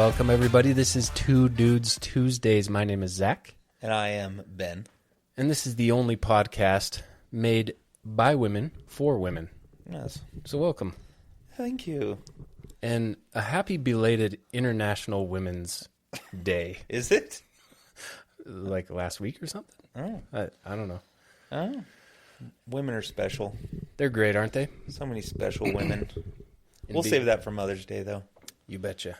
Welcome, everybody. This is Two Dudes Tuesdays. My name is Zach. And I am Ben. And this is the only podcast made by women for women. Yes. So welcome. Thank you. And a happy belated International Women's Day. Is it? Like last week or something? Oh. I don't know. Oh. Women are special. They're great, aren't they? So many special women. We'll Indeed. save that for Mother's Day, though. You betcha.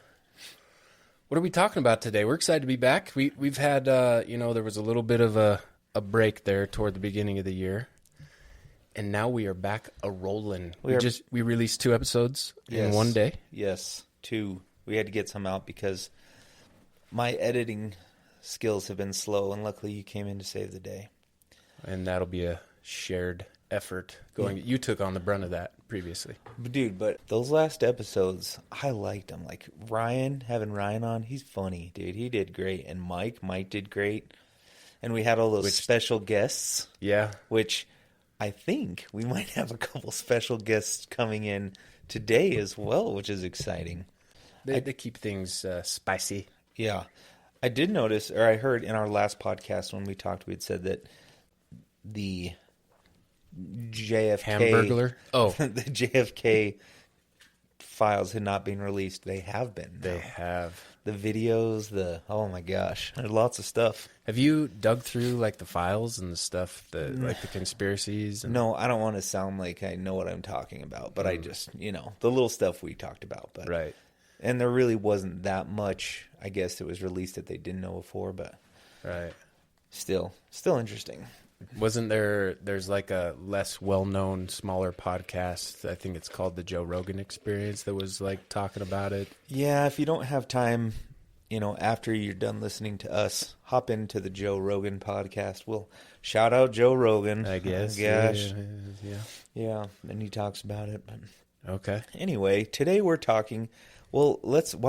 What are we talking about today? We're excited to be back. We've had, there was a little bit of a break there toward the beginning of the year. And now we are back a-rolling. We released 2 episodes in one day. Yes, 2. We had to get some out because my editing skills have been slow, and luckily you came in to save the day. And that'll be a shared effort going. You took on the brunt of that previously. But those last episodes, I liked them. Like having Ryan on, he's funny, dude. He did great. And Mike did great. And we had all those special guests. Yeah. Which I think we might have a couple special guests coming in today as well, which is exciting. They keep things spicy. Yeah. I did notice, or I heard in our last podcast when we talked, we had said that the JFK Hamburglar? Oh. the JFK files had not been released. They have been. They have. The videos, oh my gosh. There's lots of stuff. Have you dug through like the files and the stuff, like the conspiracies? No, I don't want to sound like I know what I'm talking about, but I just, the little stuff we talked about. But right. And there really wasn't that much, I guess, that was released that they didn't know before, but right. Still interesting. Wasn't there's like a less well-known, smaller podcast, I think it's called the Joe Rogan Experience, that was like talking about it? Yeah, if you don't have time, after you're done listening to us, hop into the Joe Rogan podcast. We'll shout out Joe Rogan. I guess. Yeah. And he talks about it. But okay. Anyway, today we're talking, why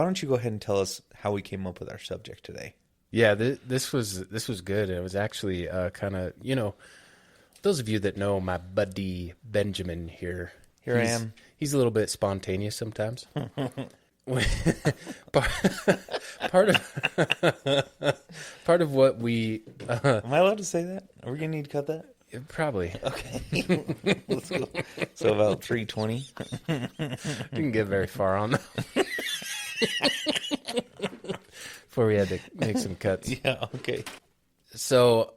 don't you go ahead and tell us how we came up with our subject today? Yeah, this was good. It was actually kind of, those of you that know my buddy Benjamin here. I am. He's a little bit spontaneous sometimes. part of what we... Am I allowed to say that? Are we going to need to cut that? Probably. Okay. Let's go. So about 320. Didn't get very far on that. Before we had to make some cuts. Yeah, okay. So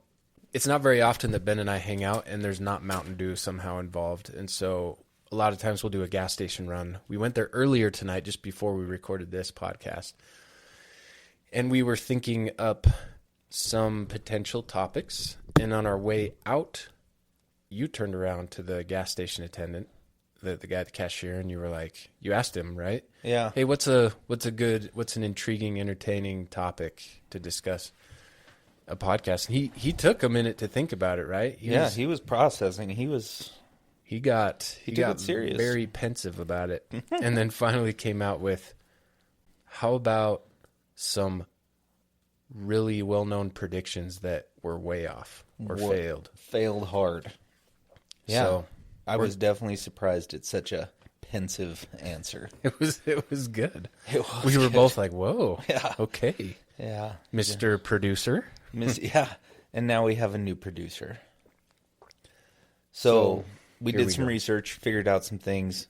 it's not very often that Ben and I hang out and there's not Mountain Dew somehow involved. And so a lot of times we'll do a gas station run. We went there earlier tonight just before we recorded this podcast. And we were thinking up some potential topics. And on our way out, you turned around to the gas station attendant, the guy at the cashier, and you were like, you asked him, right? Yeah. Hey, what's an intriguing, entertaining topic to discuss a podcast? And he took a minute to think about it, right? He was processing. He got it serious. Very pensive about it. And then finally came out with, how about some really well-known predictions that were way off or failed? Failed hard. Yeah. So, I was definitely surprised at such a pensive answer. It was good. It was we were good. both like, whoa. Yeah. Okay. Yeah. Mr. Producer. Yeah. And now we have a new producer. So we did some research, figured out some things,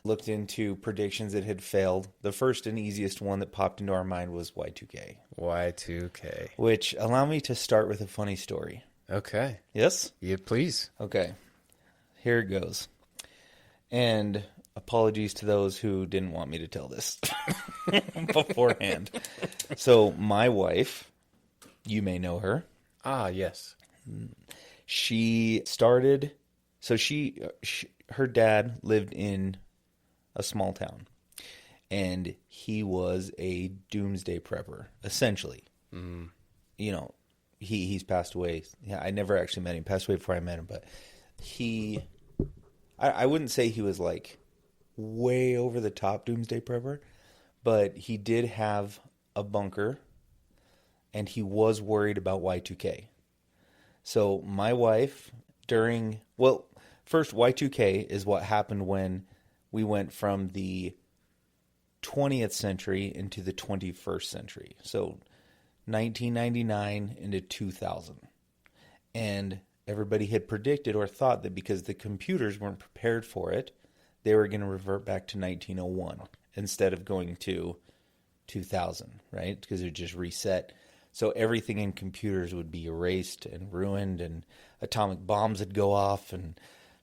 looked into predictions that had failed. The first and easiest one that popped into our mind was Y2K. Y2K. Which, allow me to start with a funny story. Okay. Yes? Yeah, please. Okay. Here it goes. And apologies to those who didn't want me to tell this beforehand. So my wife, you may know her. Ah, yes. She started, her dad lived in a small town, and he was a doomsday prepper, essentially. Mm. He's passed away. Yeah, I never actually met him. He passed away before I met him, but I wouldn't say he was like way over the top doomsday prepper, but he did have a bunker, and he was worried about Y2K. So my wife, first Y2K is what happened when we went from the 20th century into the 21st century. So 1999 into 2000. And everybody had predicted or thought that because the computers weren't prepared for it, they were going to revert back to 1901 instead of going to 2000, right? Because it just reset. So everything in computers would be erased and ruined, and atomic bombs would go off, and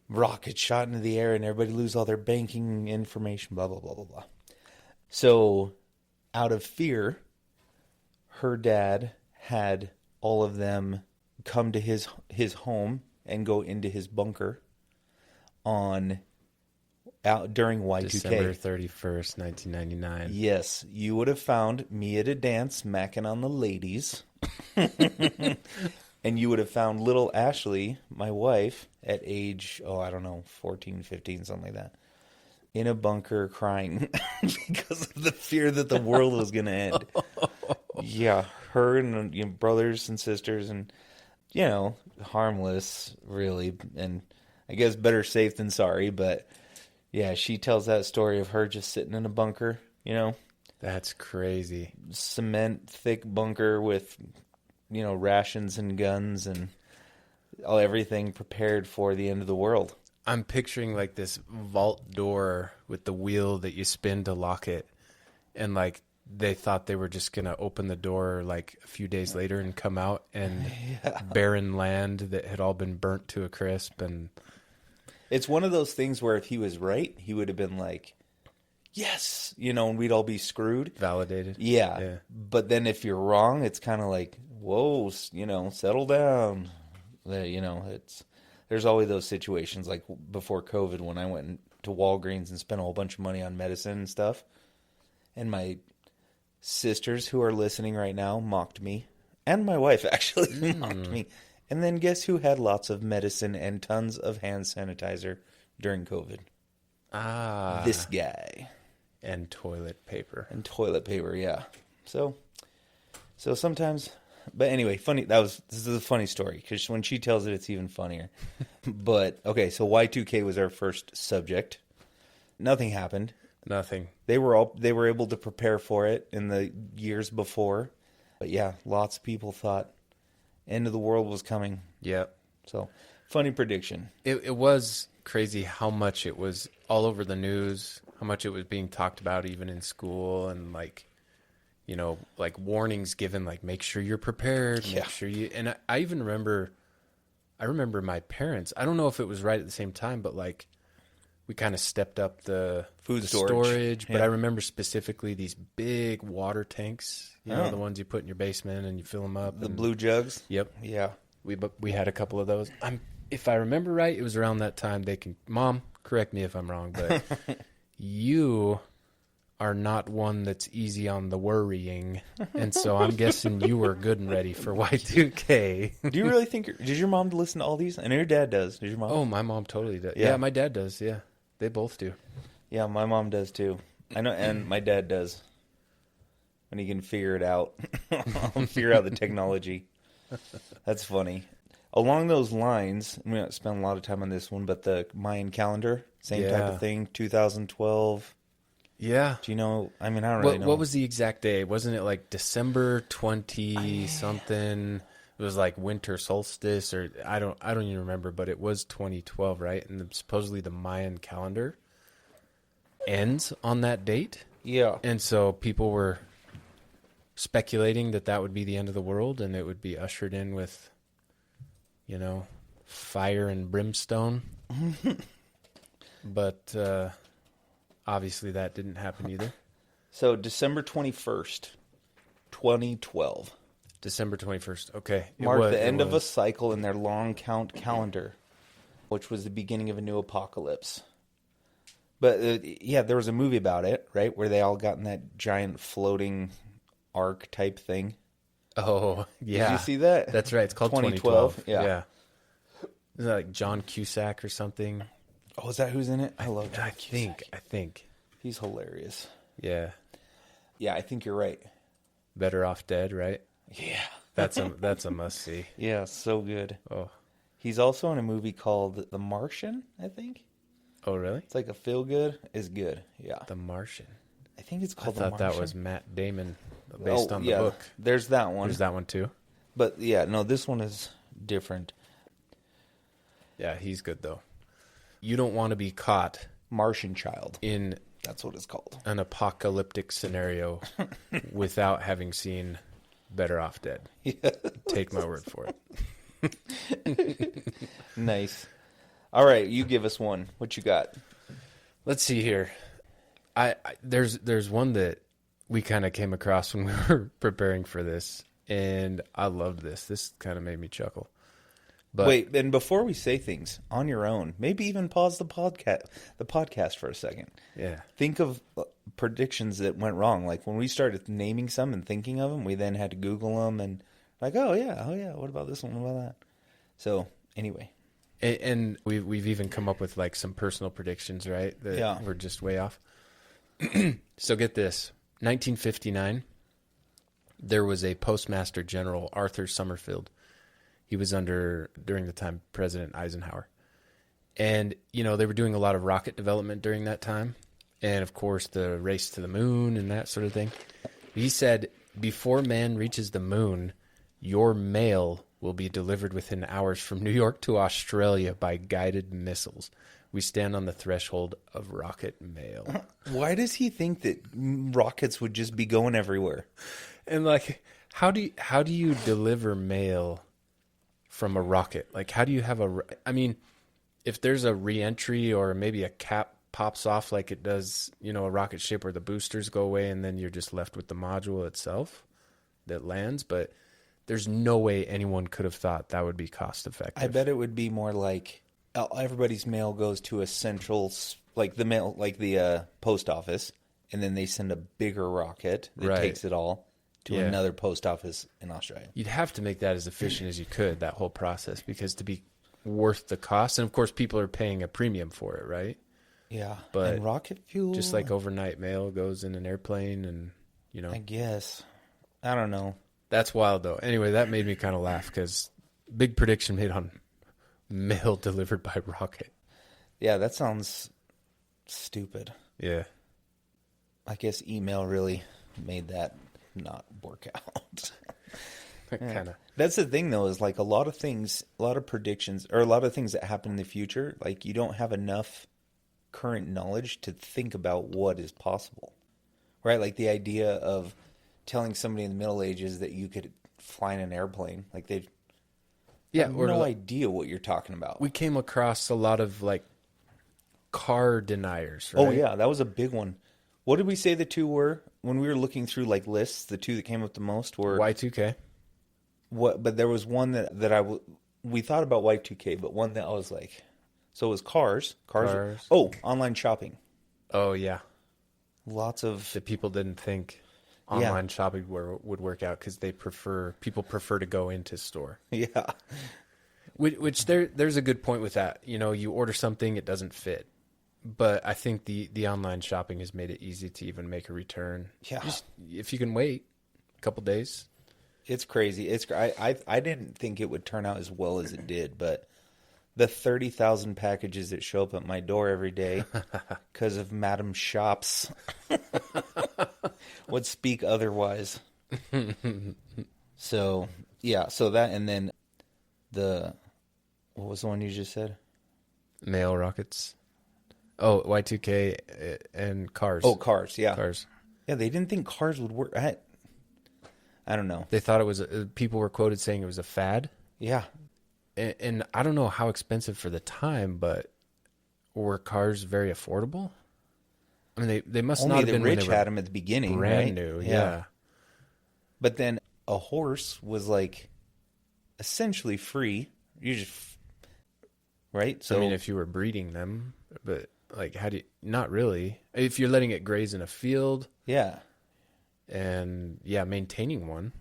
rockets shot into the air, and everybody lose all their banking information, blah, blah, blah, blah, blah. So out of fear, her dad had all of them come to his home and go into his bunker during Y2K. December 31st, 1999. Yes, you would have found me at a dance macking on the ladies. And you would have found little Ashley, my wife, at age, 14, 15, something like that, in a bunker crying because of the fear that the world was going to end. Yeah, her and brothers and sisters, and, harmless, really. And I guess better safe than sorry, but yeah, she tells that story of her just sitting in a bunker, That's crazy. cement thick bunker with, rations and guns and everything prepared for the end of the world. I'm picturing like this vault door with the wheel that you spin to lock it. And like they thought they were just going to open the door like a few days later and come out and barren land that had all been burnt to a crisp. And it's one of those things where if he was right, he would have been like, yes, and we'd all be screwed. validated. Yeah. But then if you're wrong, it's kind of like, whoa, settle down. There's always those situations like before COVID when I went to Walgreens and spent a whole bunch of money on medicine and stuff. And my sisters who are listening right now mocked me. And my wife actually mocked me. And then guess who had lots of medicine and tons of hand sanitizer during COVID? This guy. And toilet paper. And toilet paper, yeah. So sometimes, but anyway, funny. This is a funny story because when she tells it, it's even funnier. But okay, so Y2K was our first subject. Nothing happened. Nothing. They were able to prepare for it in the years before, but yeah, lots of people thought end of the world was coming. Yep. So funny prediction. It was crazy how much it was all over the news, how much it was being talked about even in school, and like warnings given, like make sure you're prepared, make sure you. And I even remember my parents. I don't know if it was right at the same time, but like we kind of stepped up the Food storage. But Yeah. I remember specifically these big water tanks, the ones you put in your basement and you fill them up. The blue jugs. Yep. Yeah. We had a couple of those. If I remember right, it was around that time. Mom, correct me if I'm wrong, but you are not one that's easy on the worrying, and so I'm guessing you were good and ready for Y2K. Do you really think? Did your mom listen to all these? I know your dad does. Did your mom? Oh, my mom totally does. Yeah. Yeah, my dad does. Yeah, they both do. Yeah, my mom does too. I know, and my dad does. When he can figure it out, figure out the technology. That's funny. Along those lines, I'm going to spend a lot of time on this one, but the Mayan calendar, same type Yeah. of thing, 2012. Yeah. Do you know? I mean, I don't really know. What was the exact day? Wasn't it like December 20 something? It was like winter solstice, or I don't even remember, but it was 2012, right? And supposedly the Mayan calendar ends on that date. Yeah. And so people were speculating that would be the end of the world, and it would be ushered in with, fire and brimstone. But obviously that didn't happen either. So December 21st, 2012. December 21st. Okay. Marked the end of a cycle in their long count calendar, which was the beginning of a new apocalypse. But there was a movie about it, right, where they all got in that giant floating ark type thing. Oh, yeah. Did you see that? That's right. It's called 2012. 2012. Yeah. Is that like John Cusack or something? Oh, is that who's in it? I love John I Cusack. think. He's hilarious. Yeah. Yeah, I think you're right. Better Off Dead, right? Yeah. That's a must see. Yeah, so good. Oh. He's also in a movie called The Martian, I think. Oh, really? It's like a feel good is good. Yeah. The Martian. I think it's I called The thought that Martian. was Matt Damon based on the yeah, book. there's that one. There's that one too. But yeah, no, this one is different. Yeah, he's good though. You don't want to be caught Martian Child. in That's what it's called. an apocalyptic scenario without having seen Better Off Dead. Yeah. Take my word for it. Nice. All right, you give us one. What you got? Let's see here. There's one that we kind of came across when we were preparing for this, and I loved this. This kind of made me chuckle. But Wait, and before we say things on your own, maybe even pause the podcast for a second. yeah, Think of predictions that went wrong. Like when we started naming some and thinking of them, we then had to Google them and like, oh yeah, what about this one? What about that? So anyway, and we've even come up with like some personal predictions, right? That Yeah. we're just way off. So get this: 1959, there was a Postmaster General, Arthur Summerfield. He was during the time, President Eisenhower. And, they were doing a lot of rocket development during that time. And, of course, the race to the moon and that sort of thing. He said, before man reaches the moon, your mail will be delivered within hours from New York to Australia by guided missiles. We stand on the threshold of rocket mail. why does he think that rockets would just be going everywhere? And, like, how do you deliver mail from a rocket? Like, how do you have I mean, if there's a reentry or maybe a cap pops off like it does, a rocket ship where the boosters go away and then you're just left with the module itself that lands. But there's no way anyone could have thought that would be cost effective. I bet it would be more like everybody's mail goes to a central, like the mail, like the post office, and then they send a bigger rocket that Right. takes it all to Yeah. another post office in Australia. You'd have to make that as efficient as you could, that whole process, because to be worth the cost, and of course people are paying a premium for it, right? Yeah, But and rocket fuel, Just like overnight mail goes in an airplane, and I guess. I don't know. that's wild though. Anyway, that made me kind of laugh because big prediction made on mail delivered by rocket. Yeah, that sounds stupid. Yeah. I guess email really made that not work out. Kind of. That's the thing, though, is like a lot of things, a lot of predictions, or a lot of things that happen in the future, like you don't have enough current knowledge to think about what is possible, right? Like the idea of telling somebody in the Middle Ages that you could fly in an airplane, like they have or no like, idea what you're talking about. we came across a lot of like car deniers, right? Oh yeah, that was a big one. What did we say the two were when we were looking through like lists? The two that came up the most were Y2K. what? But there was one that we thought about Y2K, but one that I was like, so it was cars. Cars. Oh, online shopping. Oh yeah. Lots of That people didn't think Yeah. online shopping would work out because people prefer to go into store. yeah, Which there's a good point with that. You order something, it doesn't fit. But I think the online shopping has made it easy to even make a return. Yeah. Just if you can wait a couple days. it's crazy. I didn't think it would turn out as well as it did, but the 30,000 packages that show up at my door every day because of Madam Shops would speak otherwise. So yeah, so that, and then what was the one you just said? Mail rockets. Oh, Y2K and cars. Oh, cars. Yeah, Cars. yeah. They didn't think cars would work. I don't know. They thought it was, people were quoted saying it was a fad. Yeah, And I don't know how expensive for the time, but were cars very affordable? I mean, they must only not have the been when rich they were had them at the beginning, brand right? new. Yeah. But then a horse was like essentially free. You just right. So I mean, if you were breeding them, but like, how do you? Not really. If you're letting it graze in a field yeah, and maintaining one.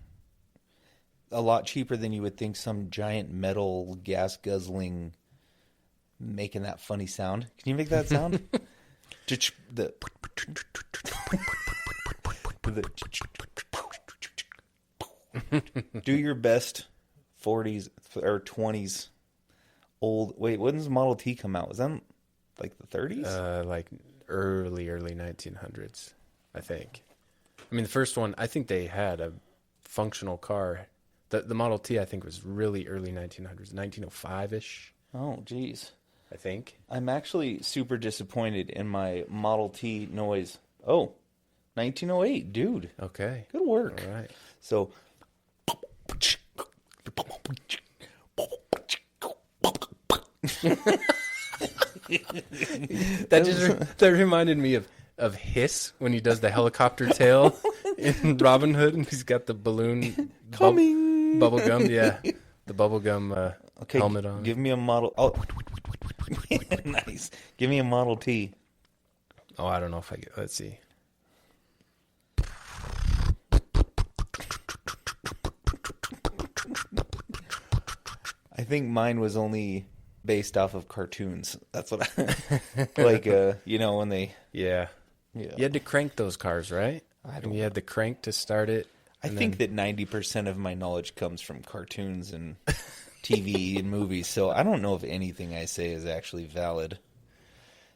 a lot cheaper than you would think. Some giant metal gas guzzling, making that funny sound. Can you make that sound? the do your best 40s or 20s old. Wait, when does Model T come out? Was that like the 30s? Like early 1900s. I think. I mean, the first one, I think they had a functional car. The Model T, I think, was really early 1900s, 1905-ish, Oh, geez. I think. I'm actually super disappointed in my Model T noise. Oh, 1908, dude. Okay. Good work. All right. So, That reminded me of Hiss when he does the helicopter tail in Robin Hood, and he's got the balloon coming. bubble gum. Yeah, the bubble gum Okay, helmet on. give me a Model. Oh, nice. Give me a Model T. Oh, I don't know if I get. Let's see. I think mine was only based off of cartoons. That's what I like. When they. Yeah, Yeah. you had to crank those cars, right? I don't And you had the crank to start it. I think that 90% of my knowledge comes from cartoons and TV and movies, so I don't know if anything I say is actually valid.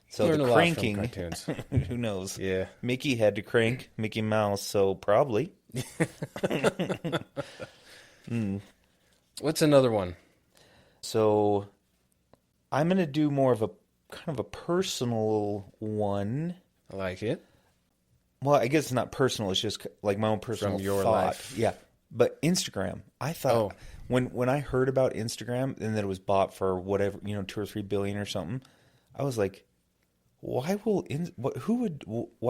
So Learn the a lot from cranking, cartoons. who knows? Yeah. Mickey had to crank Mickey Mouse, so probably. What's another one? So I'm going to do more of a kind of a personal one. I like it. Well, I guess it's not personal. It's just like my own personal From your thought. life. Yeah. But Instagram, I thought when I heard about Instagram and that it was bought for whatever, 2 or 3 billion or something, I was like, why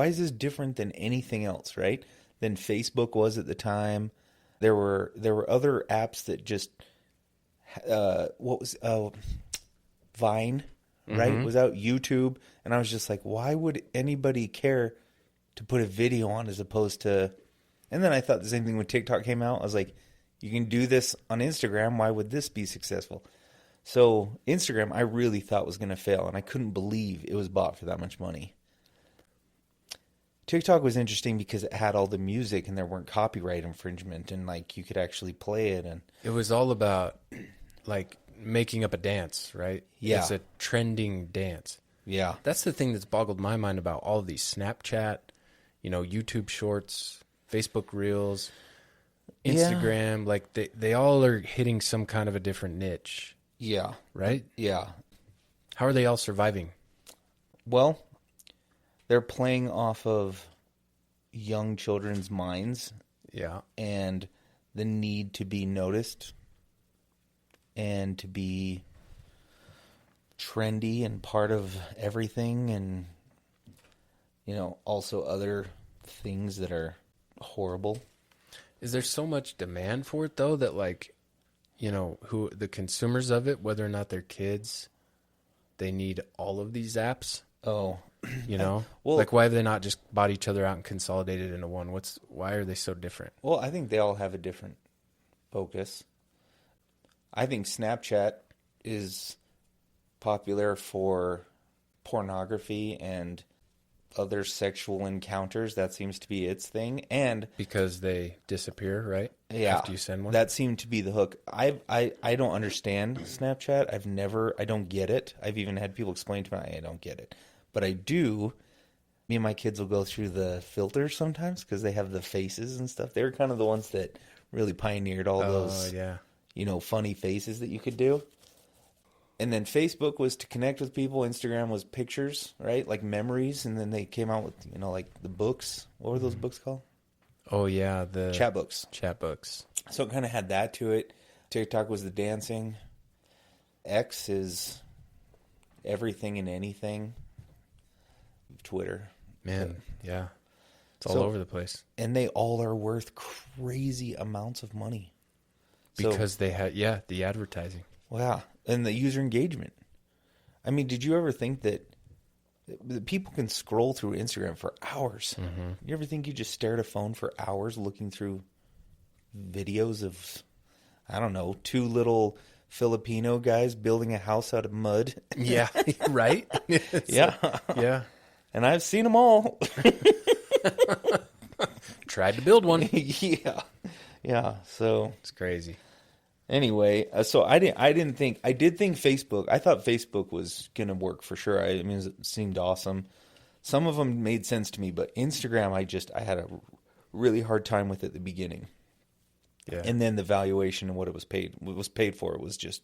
is this different than anything else, right? Than Facebook was at the time. There were other apps that just Vine, right? Mm-hmm. Was out, YouTube, and I was just like, why would anybody care to put a video on as opposed to... And then I thought the same thing when TikTok came out. I was like, you can do this on Instagram. Why would this be successful? So Instagram, I really thought was going to fail, and I couldn't believe it was bought for that much money. TikTok was interesting because it had all the music, and there weren't copyright infringement, and like you could actually play it. And It was all about like making up a dance, right? Yeah. It's a trending dance. yeah, That's the thing that's boggled my mind about all of these Snapchat, YouTube Shorts, Facebook Reels, Instagram. Like they all are hitting some kind of a different niche, yeah, right? yeah. How are they all surviving? Well, they're playing off of young children's minds Yeah. and the need to be noticed and to be trendy and part of everything, and also other things that are horrible. Is there so much demand for it though that who the consumers of it, whether or not they're kids, they need all of these apps? Oh, Well, like why have they not just bought each other out and consolidated into one? Why are they so different? well, I think they all have a different focus. I think Snapchat is popular for pornography and other sexual encounters. That seems to be its thing. And Because they disappear, right? yeah, After you send one? that seemed to be the hook. I don't understand Snapchat. I don't get it. I've even had people explain to me, I don't get it. But I do. Me and my kids will go through the filters sometimes because they have the faces and stuff. They're kind of the ones that really pioneered all those, yeah. funny faces that you could do. And then Facebook was to connect with people. Instagram was pictures, right? Like memories. And then they came out with, like the books. What were those books called? Oh yeah, the Chat books. chat books. So it kind of had that to it. TikTok was the dancing. X is everything and anything. Twitter. Man, yeah. It's all So- over the place. And they all are worth crazy amounts of money. So- Because they had the advertising. Wow. And the user engagement. I mean, did you ever think that people can scroll through Instagram for hours? Mm-hmm. You ever think you just stare at a phone for hours looking through videos of, I don't know, 2 little Filipino guys building a house out of mud? Yeah, right? Yeah. Yeah. And I've seen them all. Tried to build one. Yeah. Yeah. So It's crazy. anyway, so I did think Facebook, I thought Facebook was going to work for sure. I mean, it seemed awesome. Some of them made sense to me, but Instagram, I had a really hard time with at the beginning. Yeah. And then the valuation and what was paid for, it was just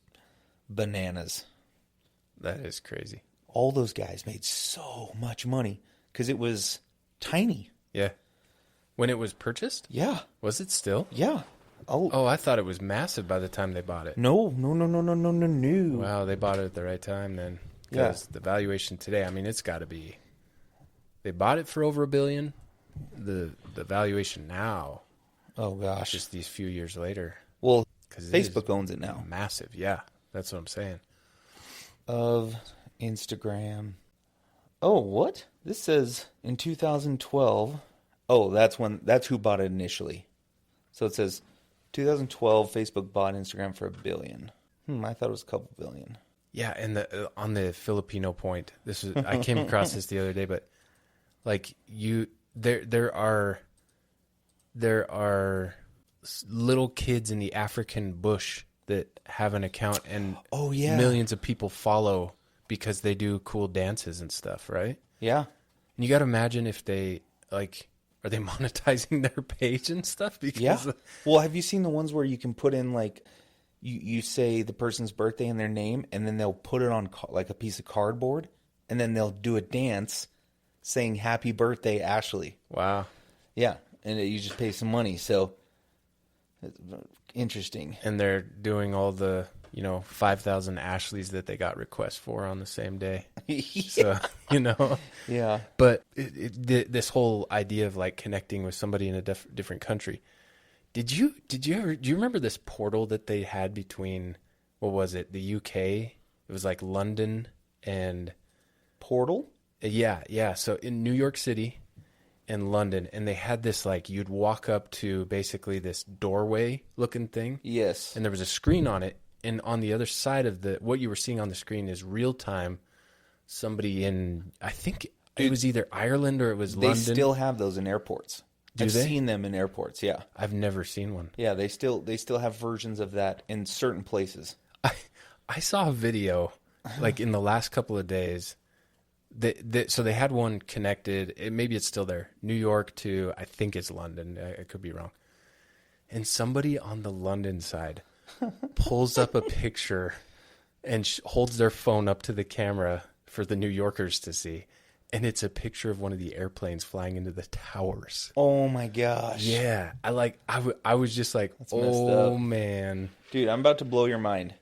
bananas. That is crazy. All those guys made so much money because it was tiny. Yeah. When it was purchased? Yeah. Was it still? Yeah. Oh, I thought it was massive by the time they bought it. No. Wow, they bought it at the right time then. Because the valuation today, I mean, it's got to be. They bought it for over $1 billion. The valuation now, Oh gosh. just these few years later, Well, 'cause it is Facebook owns it now. massive. Yeah, that's what I'm saying. Of Instagram. Oh, what? This says in 2012. Oh, that's who bought it initially. So it says 2012 Facebook bought Instagram for $1 billion. I thought it was a couple billion. Yeah, and on the Filipino point, I came across this the other day, but like there are little kids in the African bush that have an account, and Oh, yeah. millions of people follow because they do cool dances and stuff, right? Yeah. And you got to imagine if they are they monetizing their page and stuff? Because Yeah. Well, have you seen the ones where you can put in like you say the person's birthday and their name, and then they'll put it on like a piece of cardboard, and then they'll do a dance saying "Happy Birthday, Ashley." Wow. Yeah, and you just pay some money. So it's interesting. And they're doing all the 5,000 Ashleys that they got requests for on the same day. So Yeah. But this whole idea of like connecting with somebody in a different country. Do you remember this portal that they had between, what was it, the UK? It was like London and Portal? yeah. So in New York City and London, and they had this like you'd walk up to basically this doorway looking thing, Yes. and there was a screen on it, and on the other side of what you were seeing on the screen is real time. Somebody in, I think it was either Ireland or it was They London. still have those in airports. Do I've they? seen them in airports, yeah. I've never seen one. Yeah, they still have versions of that in certain places. I saw a video like in the last couple of days. So they had one connected. Maybe it's still there. New York to, I think it's London. I could be wrong. And somebody on the London side pulls up a picture and holds their phone up to the camera for the New Yorkers to see. And it's a picture of one of the airplanes flying into the towers. Oh my gosh. Yeah. I was just like, messed oh up. man. Dude, I'm about to blow your mind.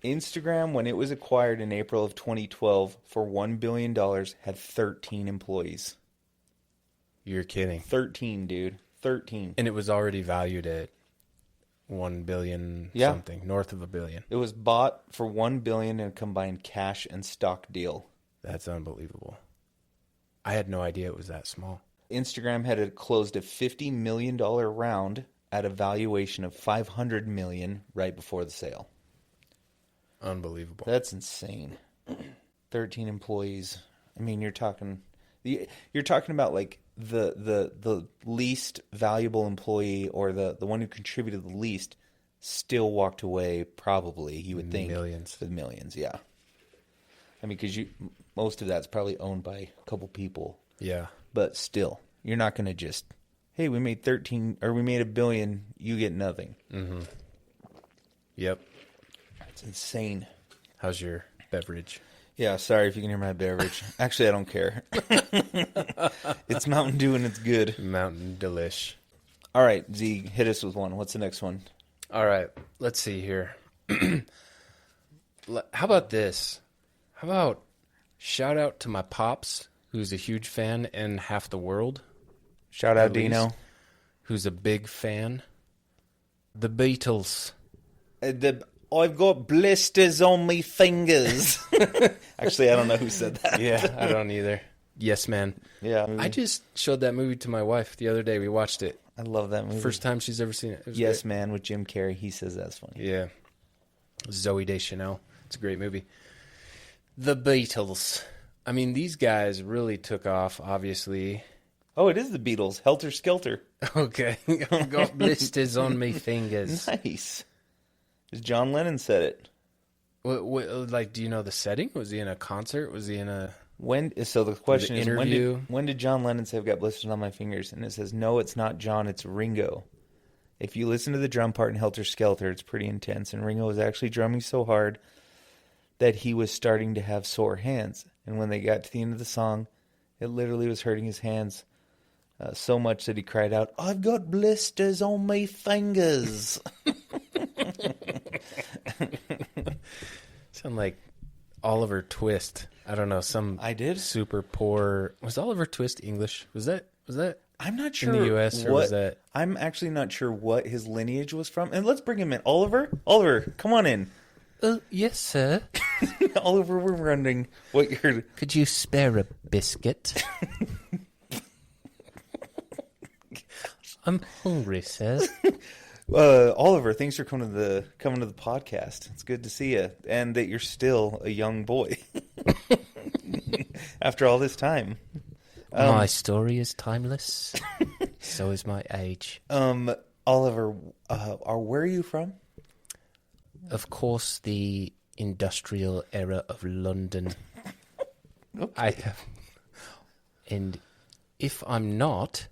Instagram, when it was acquired in April of 2012 for $1 billion, had 13 employees. You're kidding. 13, dude. 13. And it was already valued at 1 billion Yeah. something, north of $1 billion. It was bought for $1 billion in a combined cash and stock deal. That's unbelievable. I had no idea it was that small. Instagram had closed a $50 million round at a valuation of $500 million right before the sale. Unbelievable. That's insane. 13 employees. I mean, you're talking about like the least valuable employee, or the one who contributed the least still walked away, probably, you would think, Millions. with millions. Yeah. I mean, because most of that's probably owned by a couple people, Yeah. but still, you're not going to just, hey, we made $1 billion, you get nothing. Yep. It's insane. How's your beverage? Yeah, sorry if you can hear my beverage. Actually, I don't care. It's Mountain Dew and it's good. Mountain Delish. All right, Z, hit us with one. What's the next one? All right. Let's see here. How about this? How about shout out to my pops, who's a huge fan, and half the world, Shout out At Dino. least. Who's a big fan. The Beatles. I've got blisters on me fingers. Actually, I don't know who said that. Yeah, I don't either. Yes, man. Yeah. I just showed that movie to my wife the other day. We watched it. I love that movie. First time she's ever seen it. It was Yes great. Man with Jim Carrey. He says that's funny. Yeah. Zoe Deschanel. It's a great movie. The Beatles. I mean, these guys really took off, obviously. Oh, it is the Beatles. Helter Skelter. Okay. I've got blisters on me fingers. Nice. John Lennon said it. What, like, do you know the setting? Was he in a concert? Was he in a... So the question is, interview. when did John Lennon say, "I've got blisters on my fingers"? And it says, no, it's not John, it's Ringo. If you listen to the drum part in Helter Skelter, it's pretty intense. And Ringo was actually drumming so hard that he was starting to have sore hands. And when they got to the end of the song, it literally was hurting his hands so much that he cried out, "I've got blisters on my fingers." Sound like Oliver Twist. I don't know, I did? super poor. Was Oliver Twist English? Was that I'm not sure in the US, or was that? I'm actually not sure what his lineage was from. And let's bring him in. Oliver, come on in. Yes, sir. Oliver, we're wondering what you're... Could you spare a biscuit? I'm hungry, sir. Oliver, thanks for coming to the podcast. It's good to see you, and that you're still a young boy after all this time. My story is timeless. So is my age. Oliver, where are you from? Of course, the industrial era of London. Okay. And if I'm not,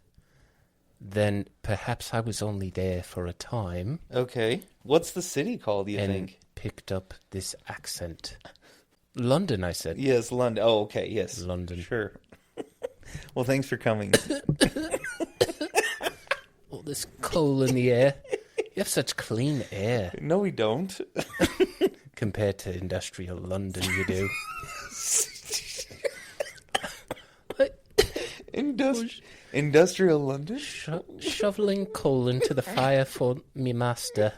then perhaps I was only there for a time. Okay. What's the city called, do you and think? picked up this accent. London, I said. Yes, London. Oh, okay, yes. London. Sure. Well, thanks for coming. All this coal in the air. You have such clean air No, we don't. compared to industrial London, you do. Industrial London? Shoveling coal into the fire for me master.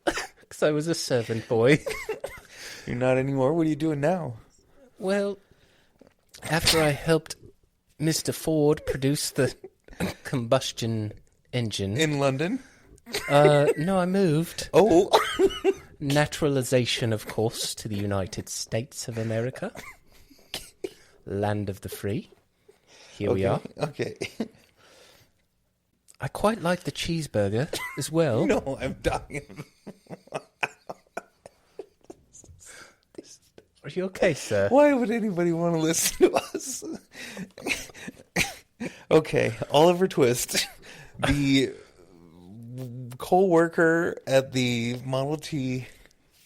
Because I was a servant boy. You're not anymore? What are you doing now? Well, after I helped Mr. Ford produce the combustion engine. In London? No, I moved. Oh. Naturalization, of course, to the United States of America. Land of the free. Here we are. Okay. I quite like the cheeseburger as well. No, I'm dying. Are you okay, sir? Why would anybody want to listen to us? Okay, Oliver Twist, the co-worker at the Model T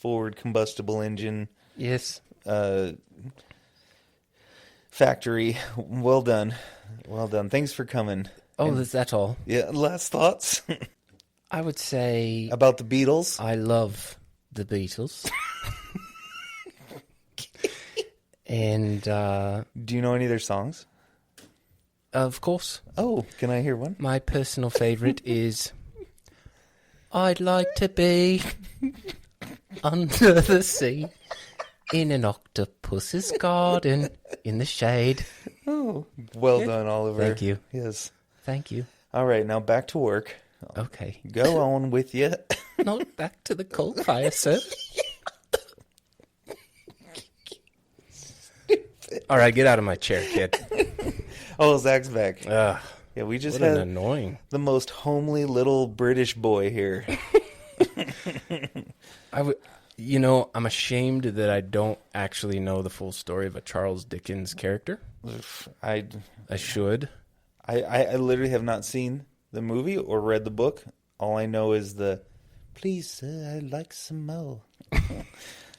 Ford combustible engine Yes. factory. Well done. Well done. Thanks for coming. Oh, is that all? Yeah, last thoughts I would say about the Beatles? I love the Beatles. And, Do you know any of their songs? of course, Oh, can I hear one? my personal favorite is I'd like to be under the sea in an octopus's garden in the shade. Oh, well done, Oliver. Thank you. Yes. Thank you. All right, now back to work. Okay. Go on with you. Not back to the coal fire, sir. All right, get out of my chair, kid. Oh, Zach's back. Ugh, Yeah, we just what an had annoying. the most homely little British boy here. I'm ashamed that I don't actually know the full story of a Charles Dickens character. I should. literally have not seen the movie or read the book. All I know is please, sir, I'd like some more.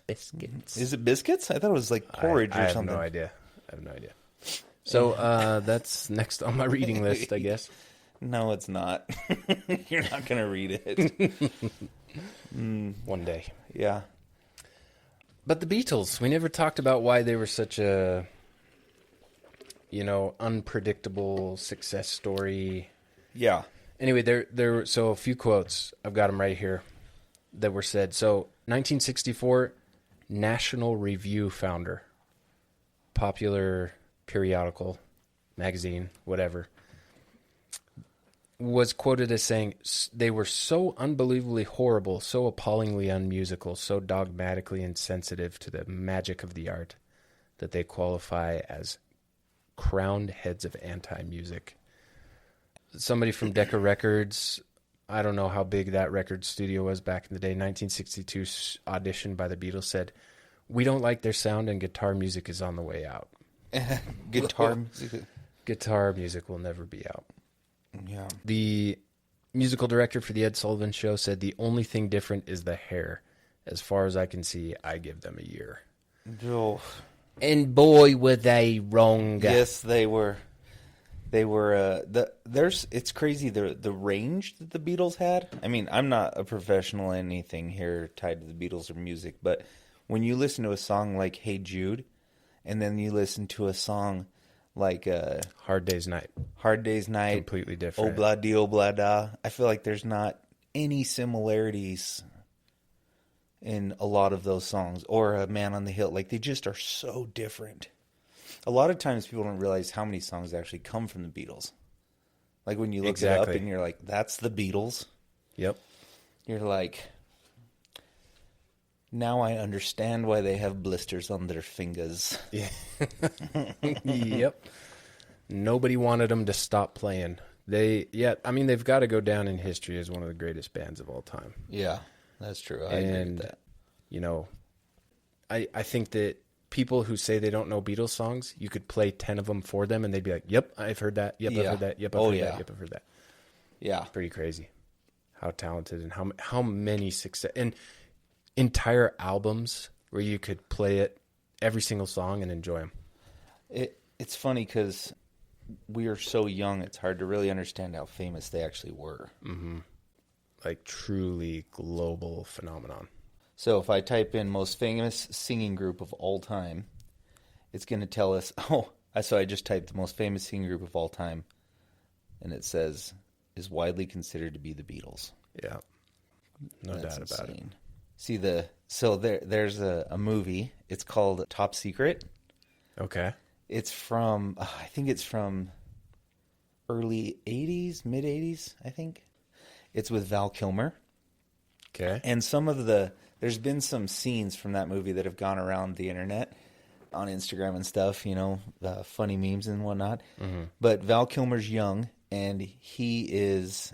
Biscuits. Is it biscuits? I thought it was like porridge I or have something. no idea. So that's next on my reading list, I guess. No, it's not. You're not going to read it. One day. Yeah. But the Beatles, we never talked about why they were such a, unpredictable success story. Yeah. Anyway, there. So a few quotes. I've got them right here that were said. So 1964, National Review founder, popular periodical, magazine, whatever, was quoted as saying they were so unbelievably horrible, so appallingly unmusical, so dogmatically insensitive to the magic of the art that they qualify as crowned heads of anti-music. Somebody from Decca Records, I don't know how big that record studio was back in the day, 1962 audition by the Beatles said, We don't like their sound, and guitar music is on the way out. Guitar music. Guitar music will never be out. Yeah. The musical director for the Ed Sullivan Show said the only thing different is the hair. As far as I can see, I give them a year. Oh. And boy, were they wrong. Yes, they were. They were. It's crazy the range that the Beatles had. I mean, I'm not a professional in anything here tied to the Beatles or music, but when you listen to a song like "Hey Jude," and then you listen to a song like Hard Day's Night. "Hard Day's Night," Completely different. "Obla di Obla da," I feel like there's not any similarities in a lot of those songs, or "Man on the Hill." Like, they just are so different. A lot of times people don't realize how many songs actually come from the Beatles. Like, when you look it up and you're like, that's the Beatles. Yep. You're like, now I understand why they have blisters on their fingers. Yeah. Yep. Nobody wanted them to stop playing. I mean, they've got to go down in history as one of the greatest bands of all time. Yeah, that's true. I agree with that. You know, I think that people who say they don't know Beatles songs, you could play 10 of them for them and they'd be like, yep, I've heard that. Yep, I've heard that. Yep, I've heard that. Yep, I've heard that. Yeah. Pretty crazy how talented and how many success and entire albums where you could play it every single song and enjoy them. It's funny because we are so young, it's hard to really understand how famous they actually were. Mm-hmm. Like, truly global phenomenon. So if I type in most famous singing group of all time, it's going to tell us, so I just typed the most famous singing group of all time, and it says, is widely considered to be the Beatles. Yeah. No doubt about it. See, there's a movie. It's called Top Secret. Okay. It's from, I think it's from early 80s, mid 80s, I think. It's with Val Kilmer. Okay. And there's been some scenes from that movie that have gone around the internet on Instagram and stuff, funny memes and whatnot. Mm-hmm. But Val Kilmer's young, and he is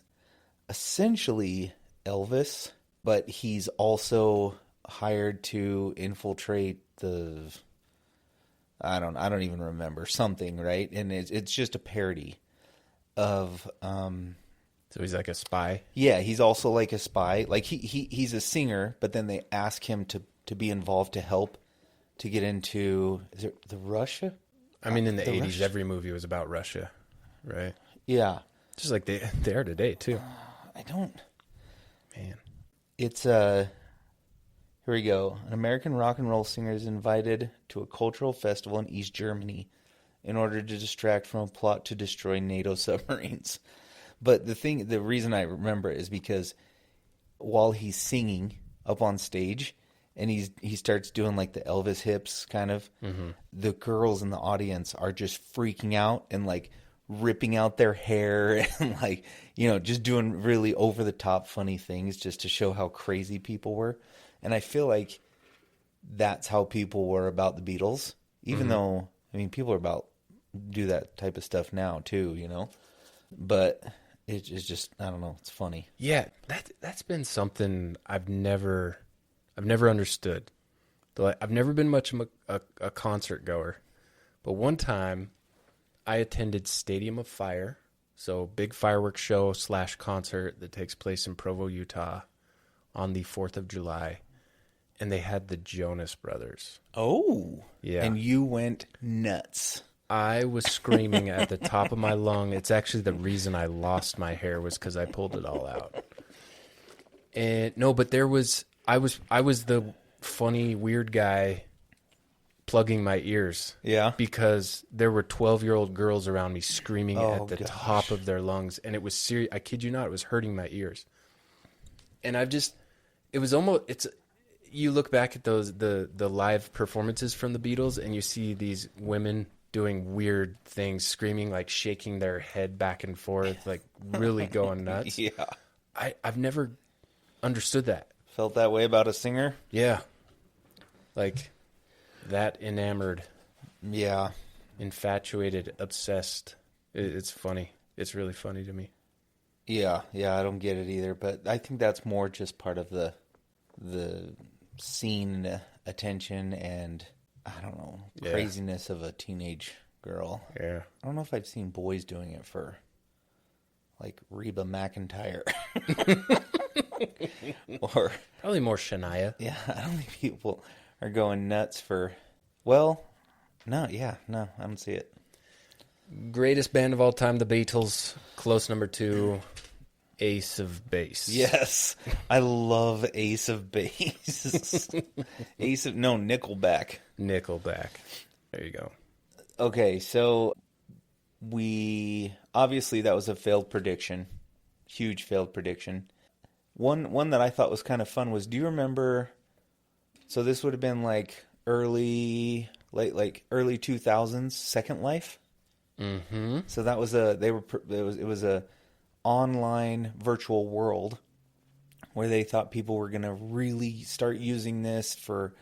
essentially Elvis, but he's also hired to infiltrate I don't even remember, something, right? And it's just a parody of So he's like a spy? Yeah, he's also like a spy. Like, he's a singer, but then they ask him to be involved to help to get into, is it the Russia? I mean, in the 80s, Russia? Every movie was about Russia, right? Yeah. Just like they are today, too. Man. It's, here we go. An American rock and roll singer is invited to a cultural festival in East Germany in order to distract from a plot to destroy NATO submarines. But the reason I remember it is because while he's singing up on stage and he starts doing like the Elvis hips kind of, mm-hmm. the girls in the audience are just freaking out and like ripping out their hair and like, just doing really over the top funny things just to show how crazy people were. And I feel like that's how people were about the Beatles, even mm-hmm. though, I mean, people are do that type of stuff now too, but it's just, I don't know, it's funny. Yeah, that's been something I've never understood. I've never been much of a concert goer, but one time I attended Stadium of Fire, so big fireworks show / concert that takes place in Provo, Utah on the 4th of July, and they had the Jonas Brothers. Oh. Yeah. And you went nuts. I was screaming at the top of my lung. It's actually the reason I lost my hair was because I pulled it all out. And no, but I was the funny weird guy plugging my ears. Yeah. Because there were 12-year-old girls around me screaming at the top of their lungs, and it was serious. I kid you not, it was hurting my ears. And you look back at the live performances from the Beatles, and you see these women doing weird things, screaming, like shaking their head back and forth, like really going nuts. Yeah. I've never understood that. Felt that way about a singer? Yeah. Like that enamored. Yeah. Infatuated, obsessed. It's funny. It's really funny to me. Yeah, I don't get it either, but I think that's more just part of the scene attention and, I don't know, Yeah. craziness of a teenage girl. Yeah. I don't know if I've seen boys doing it for, like, Reba McEntire. Or, Probably more Shania. yeah, I don't think people are going nuts for, well, no, I don't see it. Greatest band of all time, the Beatles. Close number 2, Ace of Base. Yes, I love Ace of Base. Nickelback. Nickelback. There you go. Okay, so obviously that was a failed prediction. Huge failed prediction. One that I thought was kind of fun was, do you remember, so this would have been like early 2000s, Second Life? Mm-hmm. So that was it was a online virtual world where they thought people were going to really start using this for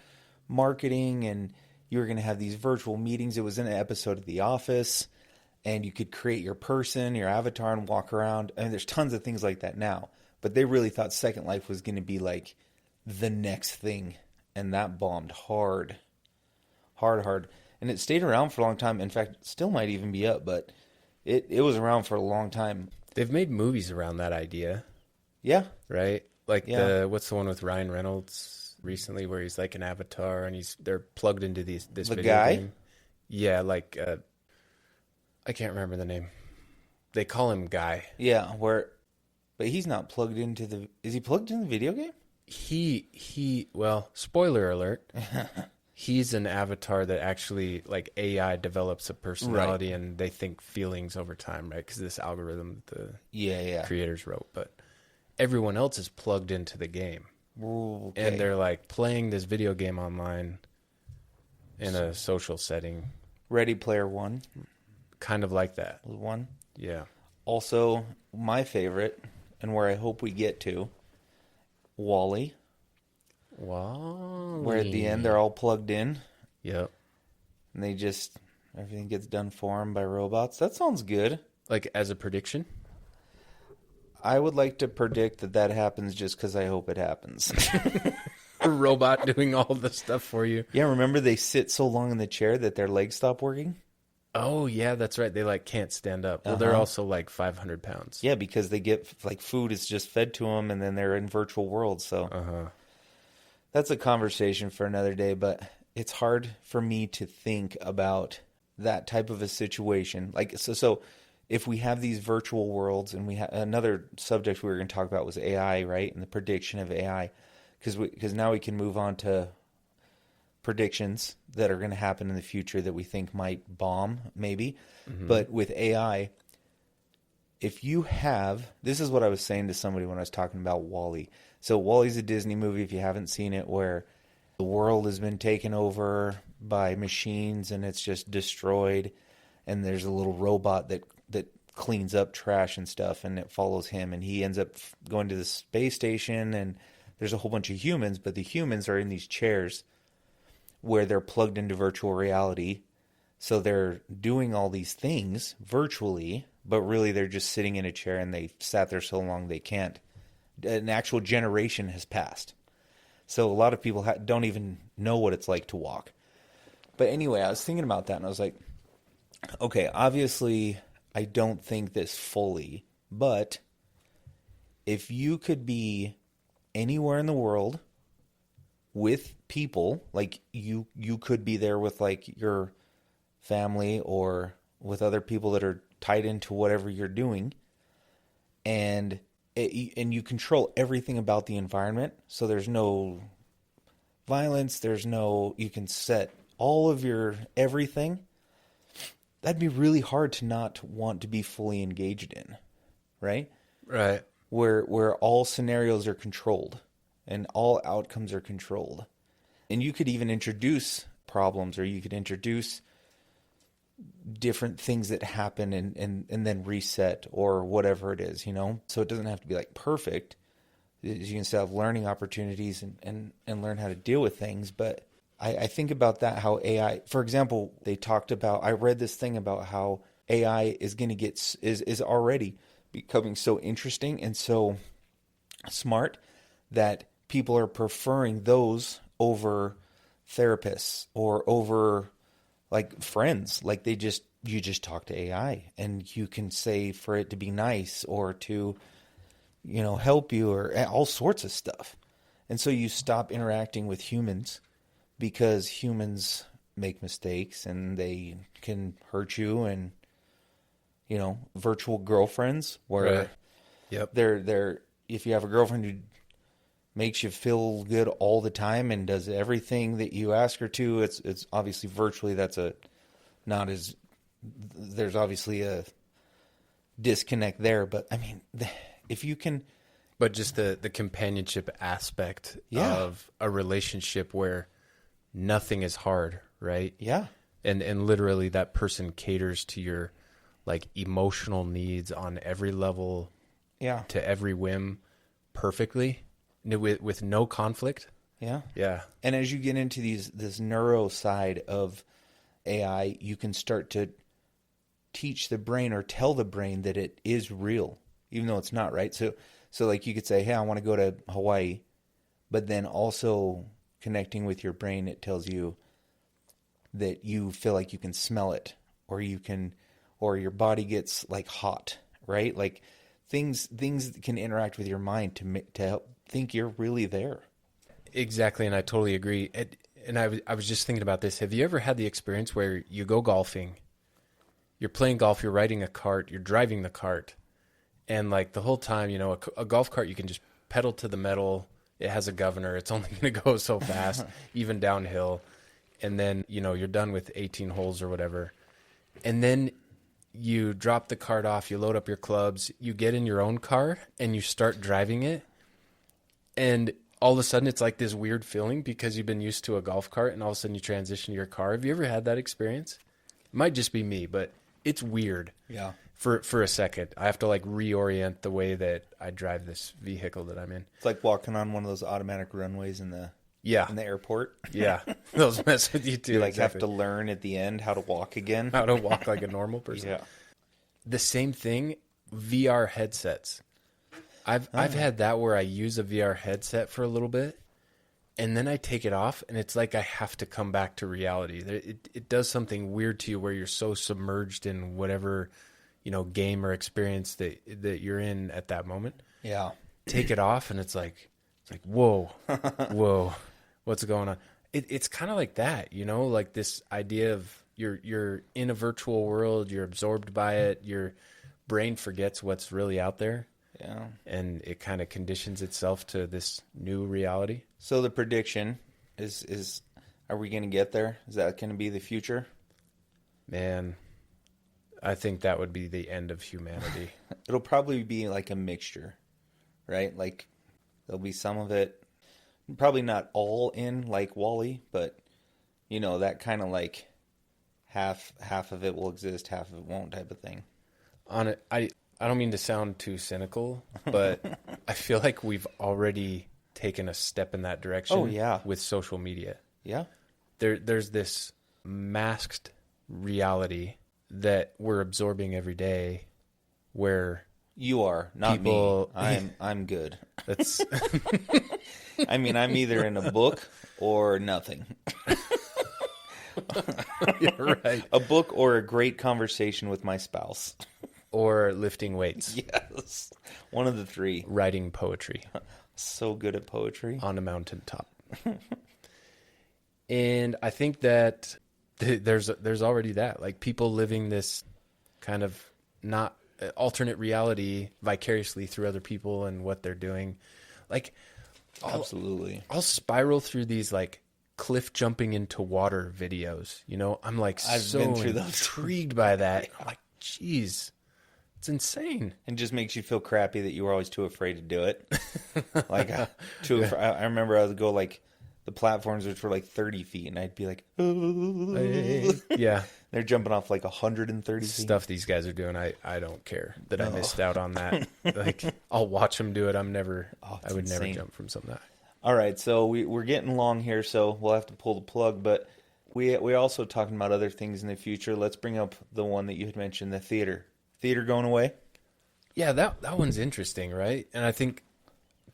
marketing, and you were going to have these virtual meetings. It was in an episode of The Office, and you could create your person, your avatar, and walk around. I mean, there's tons of things like that now, but they really thought Second Life was going to be like the next thing, and that bombed hard. And it stayed around for a long time. In fact, it still might even be up, but it was around for a long time. They've made movies around that idea, Yeah. right? Like Yeah. what's the one with Ryan Reynolds recently where he's like an avatar and they're plugged into this The video guy? game. Yeah, like I can't remember the name. They call him Guy. Yeah, but he's not plugged into is he plugged in the video game? Well, spoiler alert. He's an avatar that actually, like, AI develops a personality and they think feelings over time, right? Because this algorithm the Yeah. creators wrote. But everyone else is plugged into the game. Okay. And they're, like, playing this video game online in a social setting. Ready Player One Kind of like that. was one. Yeah. Also, my favorite, and where I hope we get to, Wall-E, Wow. where at the end they're all plugged in Yep. and everything gets done for them by robots. That sounds good. Like, as a prediction? I would like to predict that happens just because I hope it happens. A robot doing all the stuff for you. Yeah, remember they sit so long in the chair that their legs stop working? Oh, yeah, that's right. They, like, can't stand up. Well, they're also, like, 500 pounds. Yeah, because they get, like, food is just fed to them and then they're in virtual worlds. So that's a conversation for another day, but it's hard for me to think about that type of a situation. Like, so if we have these virtual worlds, and we have another subject we were going to talk about was AI, right? And the prediction of AI, because now we can move on to predictions that are going to happen in the future that we think might bomb, maybe. But with AI, if you have, this is what I was saying to somebody when I was talking about Wall-E. So Wall-E's a Disney movie, if you haven't seen it, where the world has been taken over by machines and it's just destroyed, and there's a little robot that cleans up trash and stuff, and it follows him, and he ends up going to the space station, and there's a whole bunch of humans, but the humans are in these chairs where they're plugged into virtual reality. So they're doing all these things virtually, but really they're just sitting in a chair, and they sat there so long they can't. An actual generation has passed. So a lot of people don't even know what it's like to walk. But anyway, I was thinking about that, and I was like, okay, obviously I don't think this fully, but if you could be anywhere in the world with people, like you could be there with like your family or with other people that are tied into whatever you're doing, and you control everything about the environment. So there's no violence, you can set all of your everything. That'd be really hard to not want to be fully engaged in, right? Right. Where all scenarios are controlled and all outcomes are controlled. And you could even introduce problems, or you could introduce different things that happen and then reset, or whatever it is, you know? So it doesn't have to be like perfect. You can still have learning opportunities and learn how to deal with things. But I think about that, how AI, for example, they talked about, I read this thing about how AI is going to is already becoming so interesting and so smart that people are preferring those over therapists or over like friends. Like you just talk to AI and you can say for it to be nice or to, help you or all sorts of stuff. And so you stop interacting with humans because humans make mistakes and they can hurt you, and virtual girlfriends where Right. Yep. they're if you have a girlfriend who makes you feel good all the time and does everything that you ask her to, it's obviously virtually that's a not as there's obviously a disconnect there. But I mean, if you can, But just the companionship aspect Yeah. of a relationship where nothing is hard, right? yeah, And literally that person caters to your like emotional needs on every level, yeah, to every whim perfectly, with no conflict. yeah. Yeah. And as you get into this neuro side of AI, you can start to teach the brain or tell the brain that it is real, even though it's not, right? So like you could say, hey, I want to go to Hawaii, but then also connecting with your brain, it tells you that you feel like you can smell it, or your body gets like hot, right? Like things can interact with your mind to help think you're really there. Exactly, and I totally agree. And I was just thinking about this. Have you ever had the experience where you go golfing, you're playing golf, you're riding a cart, you're driving the cart, and like the whole time, a golf cart, you can just pedal to the metal. It has a governor. It's only going to go so fast, even downhill. And then, you're done with 18 holes or whatever. And then you drop the cart off, you load up your clubs, you get in your own car and you start driving it. And all of a sudden it's like this weird feeling because you've been used to a golf cart and all of a sudden you transition to your car. Have you ever had that experience? It might just be me, but it's weird. Yeah. For a second. I have to like reorient the way that I drive this vehicle that I'm in. It's like walking on one of those automatic runways in the airport. Yeah. Those mess with you too. You like exactly. have to learn at the end how to walk again. How to walk like a normal person. Yeah. The same thing, VR headsets. I've had that where I use a VR headset for a little bit and then I take it off and it's like I have to come back to reality. It does something weird to you where you're so submerged in whatever, game or experience that you're in at that moment. Yeah. Take it off and it's like whoa, whoa, what's going on? It's kind of like that, like this idea of you're in a virtual world, you're absorbed by it, your brain forgets what's really out there. Yeah. And it kind of conditions itself to this new reality. So the prediction is are we going to get there? Is that going to be the future? Man, I think that would be the end of humanity. It'll probably be like a mixture, right? Like there'll be some of it, probably not all in like Wall-E, but that kind of like half of it will exist, half of it won't type of thing. I don't mean to sound too cynical, but I feel like we've already taken a step in that direction. Oh, yeah. With social media. Yeah. There's this masked reality that we're absorbing every day where You are, not people, me. I'm good. that's I mean, I'm either in a book or nothing. you're right. A book or a great conversation with my spouse. Or lifting weights, Yes. One of the three. writing poetry So good at poetry. on a mountaintop. And I think that there's already that, like people living this kind of not alternate reality vicariously through other people and what they're doing. Like Absolutely. I'll spiral through these like cliff jumping into water videos. I'm like I've so been through those. intrigued by that. I'm like, geez, it's insane. It just makes you feel crappy that you were always too afraid to do it. Like, I remember I would go like the platforms which were like 30 feet, and I'd be like, Yeah. they're jumping off like 130 feet. Stuff these guys are doing, I don't care that I missed out on that. Like I'll watch them do it. I it's would never insane. jump from something that. All right, so we're getting long here, so we'll have to pull the plug. But we're also talking about other things in the future. Let's bring up the one that you had mentioned, the theater. Theater going away? Yeah, that one's interesting, right? And I think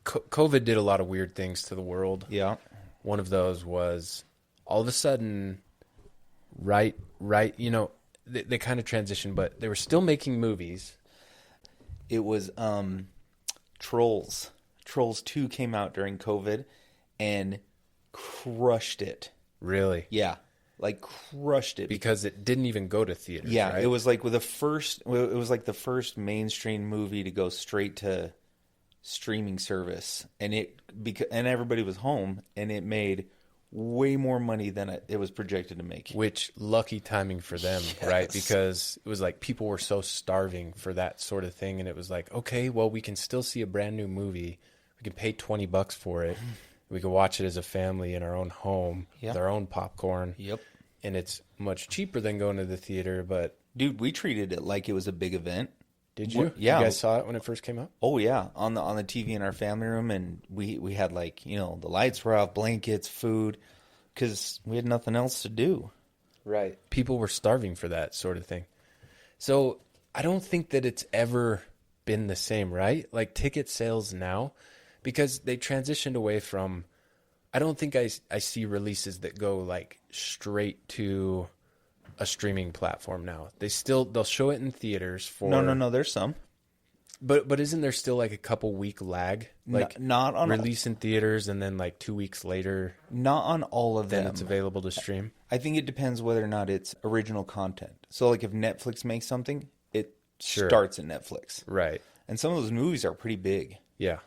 COVID did a lot of weird things to the world. Yeah. One of those was all of a sudden, right, they kind of transitioned, but they were still making movies. It was Trolls. Trolls 2 came out during COVID and crushed it. Really? Yeah. Like crushed it. Because it didn't even go to theaters. Yeah, right? it was like the first mainstream movie to go straight to streaming service, and everybody was home, and it made way more money than it was projected to make. Which lucky timing for them, right? Because it was like people were so starving for that sort of thing, and it was like, okay, well, we can still see a brand new movie. We can pay $20 for it. We can watch it as a family in our own home with our own popcorn. Yep. And it's much cheaper than going to the theater, but... Dude, we treated it like it was a big event. Did you? Yeah. You guys saw it when it first came out? Oh, yeah. On the TV in our family room, and we had, like, the lights were off, blankets, food, because we had nothing else to do. Right. People were starving for that sort of thing. So I don't think that it's ever been the same, right? Like ticket sales now, because they transitioned away from... I don't think I see releases that go like straight to a streaming platform now. They'll show it in theaters for... No, there's some. But isn't there still like a couple week lag? Like not on release in theaters and then like 2 weeks later... Not on all of them. Then it's available to stream? I think it depends whether or not it's original content. So like if Netflix makes something, it starts in Netflix. Right. And some of those movies are pretty big. Yeah.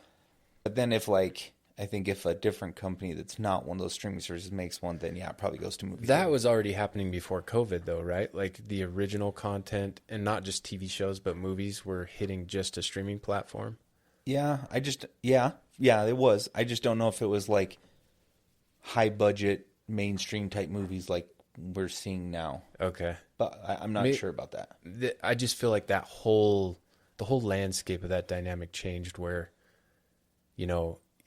But then if a different company that's not one of those streaming services makes one, then it probably goes to movie. That was already happening before COVID though, right? Like the original content and not just TV shows, but movies were hitting just a streaming platform. Yeah, it was. I just don't know if it was like high budget mainstream type movies like we're seeing now. Okay. But I'm not sure about that. I just feel like the whole landscape of that dynamic changed where,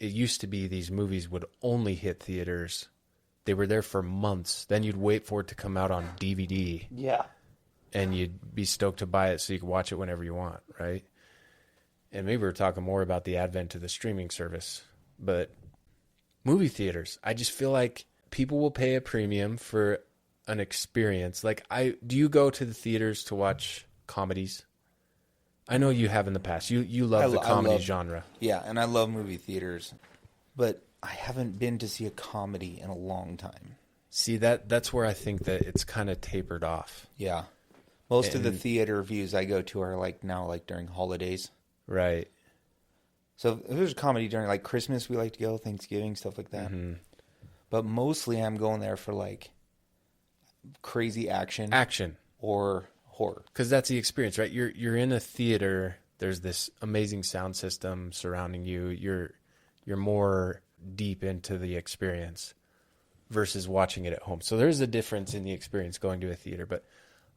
it used to be these movies would only hit theaters. They were there for months. Then you'd wait for it to come out on DVD. Yeah. And you'd be stoked to buy it so you could watch it whenever you want, right? And maybe we're talking more about the advent of the streaming service. But movie theaters, I just feel like people will pay a premium for an experience. Like, do you go to the theaters to watch comedies? I know you have in the past. You love the comedy genre. Yeah, and I love movie theaters, but I haven't been to see a comedy in a long time. See, that's where I think that it's kind of tapered off. Yeah. Most of the theater views I go to are like during holidays. Right. So if there's a comedy during like Christmas, we like to go, Thanksgiving, stuff like that. Mm-hmm. But mostly I'm going there for like crazy action. Or horror. Because that's the experience, right? You're in a theater. There's this amazing sound system surrounding you. You're more deep into the experience versus watching it at home. So there's a difference in the experience going to a theater. But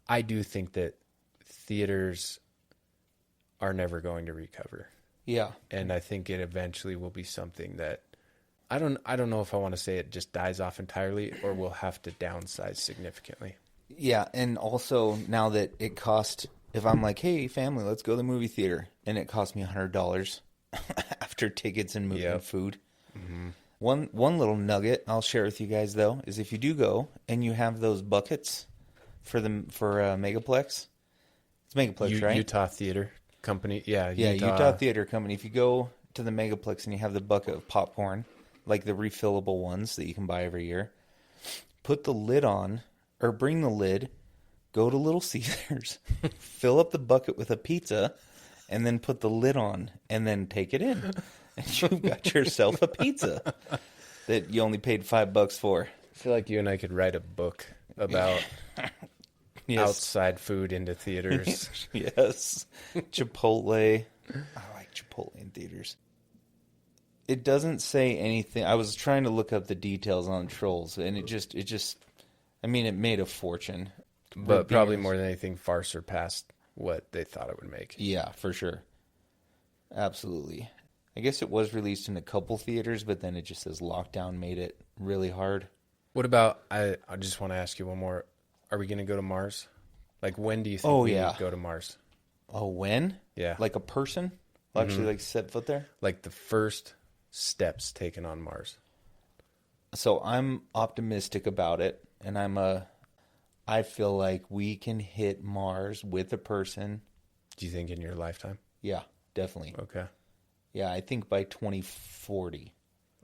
I do think that theaters are never going to recover. Yeah. And I think it eventually will be something that I don't know if I want to say it just dies off entirely or we'll have to downsize significantly. Yeah, and also now that it costs, if I'm like, hey, family, let's go to the movie theater, and it cost me $100 after tickets and and food. Mm-hmm. One little nugget I'll share with you guys, though, is if you do go and you have those buckets for Megaplex, it's Megaplex, right? Utah Theater Company. Yeah, Utah Theater Company. If you go to the Megaplex and you have the bucket of popcorn, like the refillable ones that you can buy every year, put the lid on, or bring the lid, go to Little Caesars, fill up the bucket with a pizza, and then put the lid on, and then take it in. And you've got yourself a pizza that you only paid $5 for. I feel like you and I could write a book about outside food into theaters. Yes. Chipotle. I like Chipotle in theaters. It doesn't say anything. I was trying to look up the details on Trolls, and it just it made a fortune. But probably more than anything, far surpassed what they thought it would make. Yeah, for sure. Absolutely. I guess it was released in a couple theaters, but then it just says lockdown made it really hard. What about, I just want to ask you one more. Are we going to go to Mars? Like, when do you think we go to Mars? Oh, when? Yeah. Like a person will actually like set foot there? Like the first steps taken on Mars? So I'm optimistic about it, and I feel like we can hit Mars with a person. Do you think in your lifetime? Yeah, definitely. Okay. Yeah, I think by 2040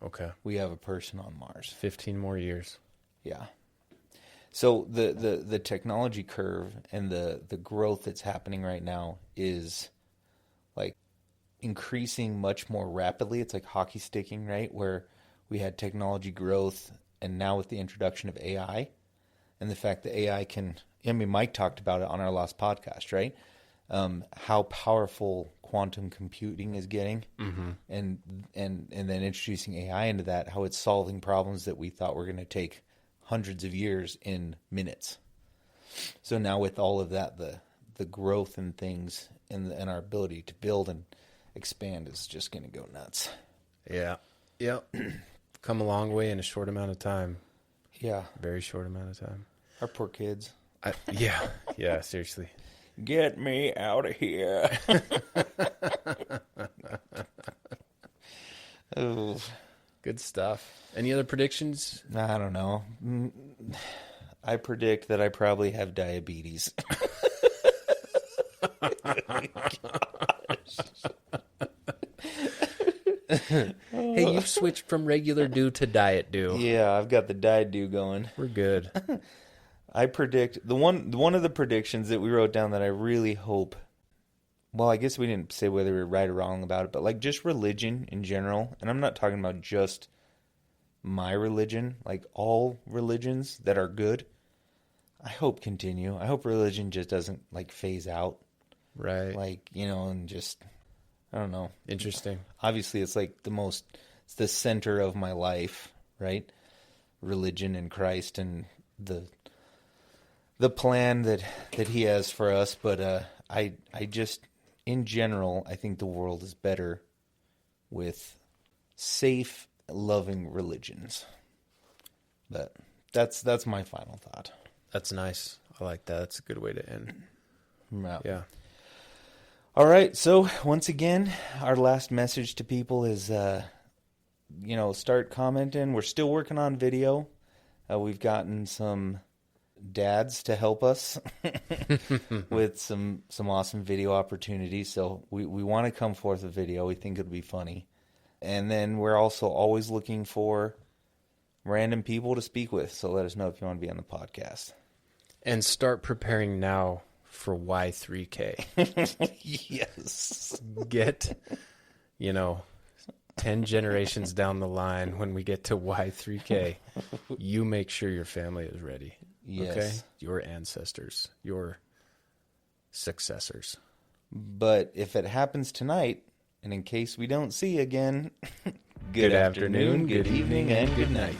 Okay. we have a person on Mars. 15 more years. Yeah. So the technology curve and the growth that's happening right now is like increasing much more rapidly. It's like hockey sticking, right? Where we had technology growth, and now with the introduction of AI and the fact that AI can, I mean, Mike talked about it on our last podcast, right? How powerful quantum computing is getting, and then introducing AI into that, how it's solving problems that we thought were going to take hundreds of years in minutes. So now with all of that, the growth and things and our ability to build and expand is just going to go nuts. Yeah. Yep. Come a long way in a short amount of time. Yeah. Very short amount of time. Our poor kids. Yeah. Yeah, seriously. Get me out of here. Oh, Good stuff. Any other predictions? I don't know. I predict that I probably have diabetes. Hey, you've switched from regular dew to diet dew. Yeah, I've got the diet do going. We're good. I predict one of the predictions that we wrote down that I really hope. Well, I guess we didn't say whether we were right or wrong about it, but like just religion in general, and I'm not talking about just my religion, like all religions that are good, I hope continue. I hope religion just doesn't like phase out, Right. like, you know, and just, I don't know. Interesting. Obviously, it's like it's the center of my life, right? Religion and Christ and the plan that he has for us. But I just, in general, I think the world is better with safe, loving religions. But that's my final thought. That's nice. I like that. That's a good way to end. Yeah. All right. So once again, our last message to people is, start commenting. We're still working on video. We've gotten some dads to help us with some awesome video opportunities. So we want to come forth with video. We think it'll be funny. And then we're also always looking for random people to speak with. So let us know if you want to be on the podcast. And start preparing now for Y3K. Yes. Get, 10 generations down the line when we get to Y3K, you make sure your family is ready. Yes. Okay? Your ancestors, your successors. But if it happens tonight, and in case we don't see you again, Good afternoon, good evening, and good night.